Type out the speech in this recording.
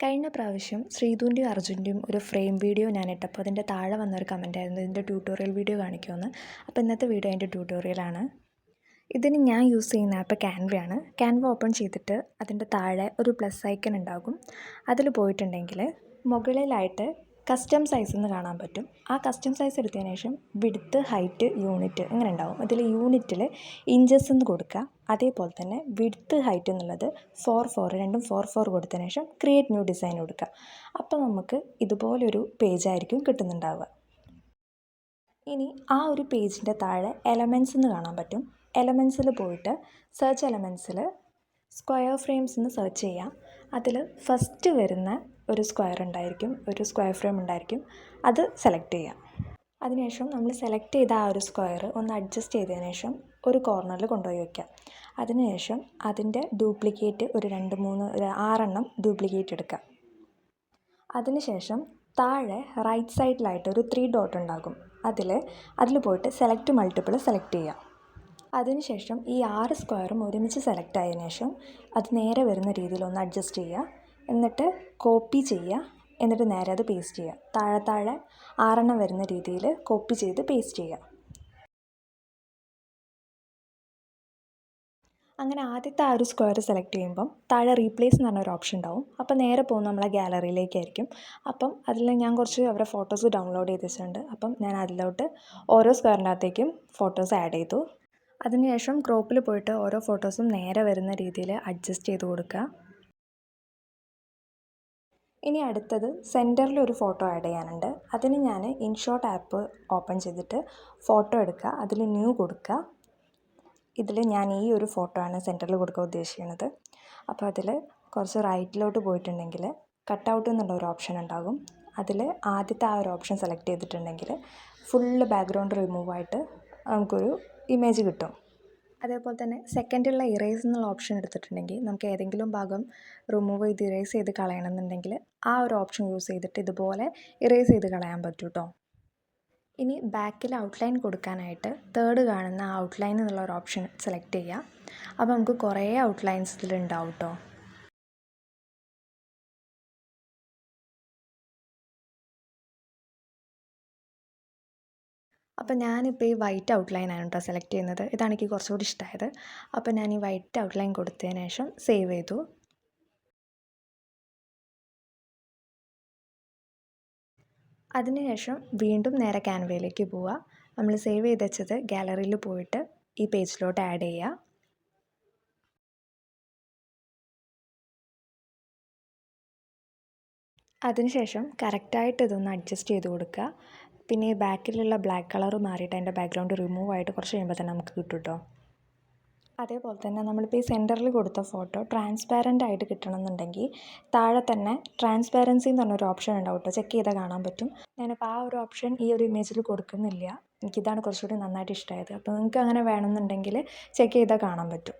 കഴിഞ്ഞ പ്രാവശ്യം ശ്രീധുവിൻ്റെയും അർജുൻ്റെയും ഒരു ഫ്രെയിം വീഡിയോ ഞാൻ ഇട്ടപ്പോൾ അതിൻ്റെ താഴെ വന്നൊരു കമൻറ്റായിരുന്നു ഇതിൻ്റെ ട്യൂട്ടോറിയൽ വീഡിയോ കാണിക്കുമെന്ന്. അപ്പോൾ ഇന്നത്തെ വീഡിയോ അതിൻ്റെ ട്യൂട്ടോറിയലാണ്. ഇതിന് ഞാൻ യൂസ് ചെയ്യുന്ന ആപ്പ് ക്യാൻവയാണ്. ക്യാൻവ ഓപ്പൺ ചെയ്തിട്ട് അതിൻ്റെ താഴെ ഒരു പ്ലസ് ഐക്കൺ ഉണ്ടാകും. അതിൽ പോയിട്ടുണ്ടെങ്കിൽ മുകളിലായിട്ട് കസ്റ്റം സൈസ് എന്ന് കാണാൻ പറ്റും. ആ കസ്റ്റം സൈസ് എടുത്തതിന് ശേഷം വിഡ്ത്ത്, ഹൈറ്റ്, യൂണിറ്റ് ഇങ്ങനെ ഉണ്ടാവും. അതിൽ യൂണിറ്റിൽ ഇഞ്ചസ് എന്ന് കൊടുക്കുക. അതേപോലെ തന്നെ വിഡ്ത്ത്, ഹൈറ്റ് എന്നുള്ളത് 4 രണ്ടും 4 കൊടുത്തതിന് ശേഷം ക്രിയേറ്റ് ന്യൂ ഡിസൈൻ കൊടുക്കുക. അപ്പോൾ നമുക്ക് ഇതുപോലൊരു പേജായിരിക്കും കിട്ടുന്നുണ്ടാവുക. ഇനി ആ ഒരു പേജിൻ്റെ താഴെ എലമെൻറ്റ്സ് എന്ന് കാണാൻ പറ്റും. എലമെൻറ്റ്സിൽ പോയിട്ട് സെർച്ച് എലമെൻറ്റ്സിൽ സ്ക്വയർ ഫ്രെയിംസ് എന്ന് സെർച്ച് ചെയ്യാം. അതിൽ ഫസ്റ്റ് വരുന്ന ഒരു സ്ക്വയർ ഉണ്ടായിരിക്കും, ഒരു സ്ക്വയർ ഫ്രെയിം ഉണ്ടായിരിക്കും. അത് സെലക്ട് ചെയ്യാം. അതിനുശേഷം നമ്മൾ സെലക്ട് ചെയ്ത ആ ഒരു സ്ക്വയർ ഒന്ന് അഡ്ജസ്റ്റ് ചെയ്തതിന് ശേഷം ഒരു കോർണറിൽ കൊണ്ടുപോയി വയ്ക്കാം. അതിനുശേഷം അതിൻ്റെ ഡ്യൂപ്ലിക്കേറ്റ് ഒരു 6 ഡ്യൂപ്ലിക്കേറ്റ് എടുക്കാം. അതിനുശേഷം താഴെ റൈറ്റ് സൈഡിലായിട്ട് ഒരു 3 ഡോട്ട് ഉണ്ടാകും. അതിൽ പോയിട്ട് സെലക്ട് മൾട്ടിപ്പിൾ സെലക്ട് ചെയ്യാം. അതിനുശേഷം ഈ 6 സ്ക്വയറും ഒരുമിച്ച് സെലക്ട് ആയതിനു ശേഷം അത് നേരെ വരുന്ന രീതിയിൽ ഒന്ന് അഡ്ജസ്റ്റ് ചെയ്യുക. എന്നിട്ട് കോപ്പി ചെയ്യുക. എന്നിട്ട് നേരെ അത് പേസ്റ്റ് ചെയ്യുക. താഴെ 6 വരുന്ന രീതിയിൽ കോപ്പി ചെയ്ത് പേസ്റ്റ് ചെയ്യുക. അങ്ങനെ ആദ്യത്തെ ആ ഒരു സ്ക്വയർ സെലക്ട് ചെയ്യുമ്പം താഴെ റീപ്ലേസ് എന്ന് പറഞ്ഞൊരു ഓപ്ഷൻ ഉണ്ടാവും. അപ്പോൾ നേരെ പോകുന്നത് നമ്മളെ ഗാലറിയിലേക്കായിരിക്കും. അപ്പം അതിൽ ഞാൻ കുറച്ച് അവരുടെ ഫോട്ടോസ് ഡൗൺലോഡ് ചെയ്ത് വെച്ചിട്ടുണ്ട്. അപ്പം ഞാൻ അതിലോട്ട് ഓരോ സ്ക്വയറിൻ്റെ അകത്തേക്കും ഫോട്ടോസ് ആഡ് ചെയ്തു. അതിനുശേഷം ക്രോപ്പിൽ പോയിട്ട് ഓരോ ഫോട്ടോസും നേരെ വരുന്ന രീതിയിൽ അഡ്ജസ്റ്റ് ചെയ്ത് കൊടുക്കുക. ഇനി അടുത്തത് സെൻറ്ററിൽ ഒരു ഫോട്ടോ ആഡ് ചെയ്യാനുണ്ട്. അതിന് ഞാൻ ഇൻഷോട്ട് ആപ്പ് ഓപ്പൺ ചെയ്തിട്ട് ഫോട്ടോ എടുക്കുക. അതിൽ ന്യൂ കൊടുക്കുക. ഇതിൽ ഞാൻ ഈ ഒരു ഫോട്ടോ ആണ് സെൻറ്ററിൽ കൊടുക്കാൻ ഉദ്ദേശിക്കുന്നത്. അപ്പോൾ അതിൽ കുറച്ച് റൈറ്റിലോട്ട് പോയിട്ടുണ്ടെങ്കിൽ കട്ട് ഔട്ട് എന്നുള്ള ഒരു ഓപ്ഷൻ ഉണ്ടാകും. അതിൽ ആദ്യത്തെ ആ ഒരു ഓപ്ഷൻ സെലക്ട് ചെയ്തിട്ടുണ്ടെങ്കിൽ ഫുള്ള് ബാക്ക്ഗ്രൗണ്ട് റിമൂവ് ആയിട്ട് നമുക്കൊരു ഇമേജ് കിട്ടും. അതേപോലെ തന്നെ സെക്കൻഡുള്ള ഇറേസ് എന്നുള്ള ഓപ്ഷൻ എടുത്തിട്ടുണ്ടെങ്കിൽ നമുക്ക് ഏതെങ്കിലും ഭാഗം റിമൂവ് ചെയ്ത് ഇറേസ് ചെയ്ത് കളയണമെന്നുണ്ടെങ്കിൽ ആ ഒരു ഓപ്ഷൻ യൂസ് ചെയ്തിട്ട് ഇതുപോലെ ഇറേസ് ചെയ്ത് കളയാൻ പറ്റും കേട്ടോ. ഇനി ബാക്കിൽ ഔട്ട്ലൈൻ കൊടുക്കാനായിട്ട് തേർഡ് കാണുന്ന ഔട്ട്ലൈൻ എന്നുള്ള ഒരു ഓപ്ഷൻ സെലക്ട് ചെയ്യുക. അപ്പോൾ നമുക്ക് കുറേ ഔട്ട്ലൈൻസ് ഇതിലുണ്ടാവും കേട്ടോ. അപ്പോൾ ഞാനിപ്പോൾ ഈ വൈറ്റ് ഔട്ട്ലൈനാണ് കേട്ടോ സെലക്ട് ചെയ്യുന്നത്. ഇതാണ് എനിക്ക് കുറച്ചുകൂടി ഇഷ്ടമായത്. അപ്പോൾ ഞാൻ ഈ വൈറ്റ് ഔട്ട്ലൈൻ കൊടുത്തതിന് ശേഷം സേവ് ചെയ്തു. അതിനുശേഷം വീണ്ടും നേരെ ക്യാൻവയിലേക്ക് പോവുക. നമ്മൾ സേവ് ചെയ്ത് വെച്ചത് ഗാലറിയിൽ പോയിട്ട് ഈ പേജിലോട്ട് ആഡ് ചെയ്യുക. അതിനുശേഷം കറക്റ്റായിട്ട് ഇതൊന്ന് അഡ്ജസ്റ്റ് ചെയ്ത് കൊടുക്കുക. പിന്നെ ഈ ബാക്കിലുള്ള ബ്ലാക്ക് കളർ മാറിയിട്ട് അതിൻ്റെ ബാക്ക്ഗ്രൗണ്ട് റിമൂവ് ആയിട്ട് കുറച്ച് കഴിയുമ്പോൾ തന്നെ നമുക്ക് കിട്ടും കേട്ടോ. അതേപോലെ തന്നെ നമ്മളിപ്പോൾ ഈ സെൻറ്ററിൽ കൊടുത്ത ഫോട്ടോ ട്രാൻസ്പാരൻ്റ് ആയിട്ട് കിട്ടണമെന്നുണ്ടെങ്കിൽ താഴെ തന്നെ ട്രാൻസ്പാരൻസി എന്ന് പറഞ്ഞൊരു ഓപ്ഷൻ ഉണ്ടാവും കേട്ടോ. ചെക്ക് ചെയ്താൽ കാണാൻ പറ്റും. ഞാനിപ്പോൾ ആ ഒരു ഓപ്ഷൻ ഈ ഒരു ഇമേജിൽ കൊടുക്കുന്നില്ല. എനിക്കിതാണ് കുറച്ചുകൂടി നന്നായിട്ട് ഇഷ്ടമായത്. അപ്പോൾ നിങ്ങൾക്ക് അങ്ങനെ വേണമെന്നുണ്ടെങ്കിൽ ചെക്ക് ചെയ്താൽ കാണാൻ പറ്റും.